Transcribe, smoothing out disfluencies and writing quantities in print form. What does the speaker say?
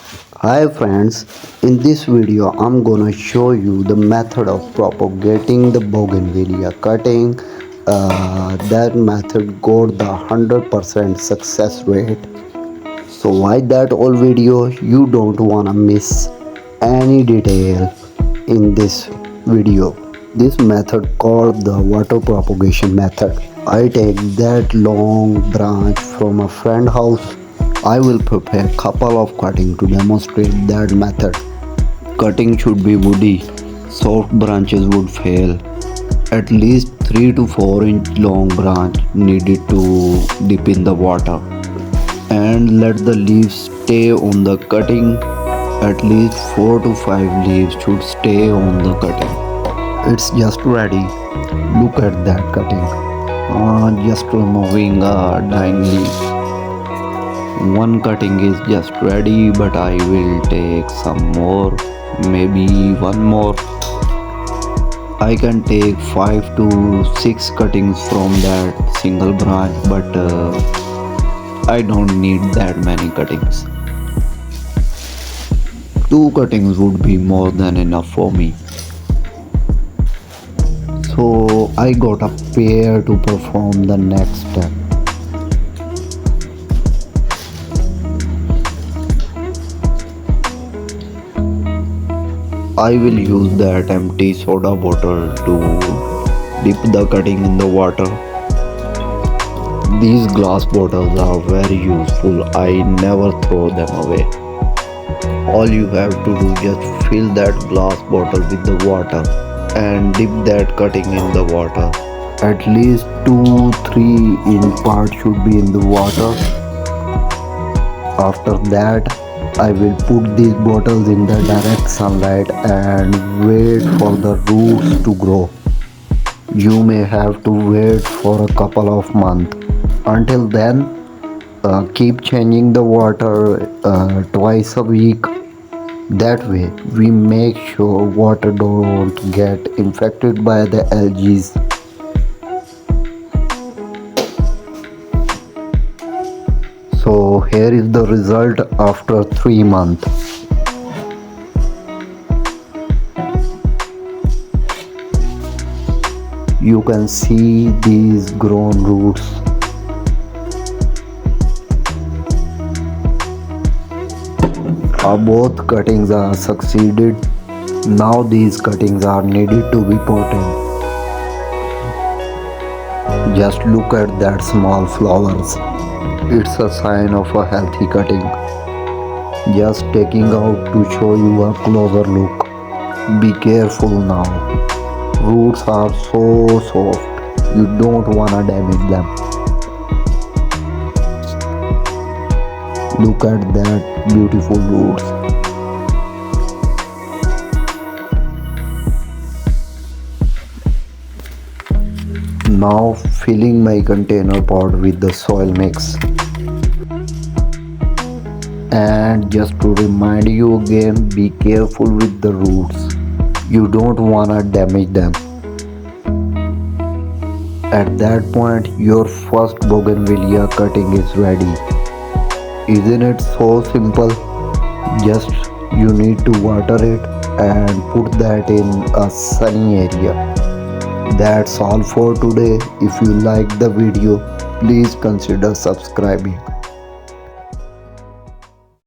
Hi friends, in this video I'm gonna show you the method of propagating the Bougainvillea cutting. That method got the 100% success rate. So why that all video? You don't wanna miss any detail in this video. This method called the water propagation method. I take that long branch from a friend house. I will prepare couple of cutting to demonstrate that method. Cutting should be woody. Soft branches would fail. At least 3 to 4 inch long branch needed to dip in the water. And let the leaves stay on the cutting. At least 4 to 5 leaves should stay on the cutting. It's just ready. Look at that cutting. Just removing a dying leaf. One cutting is just ready, but I will take some more, maybe one more. I can take 5 to 6 cuttings from that single branch, but I don't need that many cuttings. 2 cuttings would be more than enough for me. So I got a pair to perform the next step. I will use that empty soda bottle to dip the cutting in the water. These glass bottles are very useful. I never throw them away. All you have to do just fill that glass bottle with the water and dip that cutting in the water. At least 2-3 inch part should be in the water. After that, I will put these bottles in the direct sunlight and wait for the roots to grow. You may have to wait for a couple of months. Until then, keep changing the water twice a week. That way, we make sure water don't get infected by the algae. So here is the result after 3 months. You can see these grown roots. Both cuttings are succeeded. Now these cuttings are needed to be potted. Just look at that small flowers. It's a sign of a healthy cutting. Just taking out to show you a closer look. Be careful now. Roots are so soft. You don't wanna damage them. Look at that beautiful roots. Now filling my container pot with the soil mix. And just to remind you again, be careful with the roots. You don't wanna damage them. At that point, your first Bougainvillea cutting is ready. Isn't it so simple? Just you need to water it and put that in a sunny area. That's all for today. If you like the video, please consider subscribing.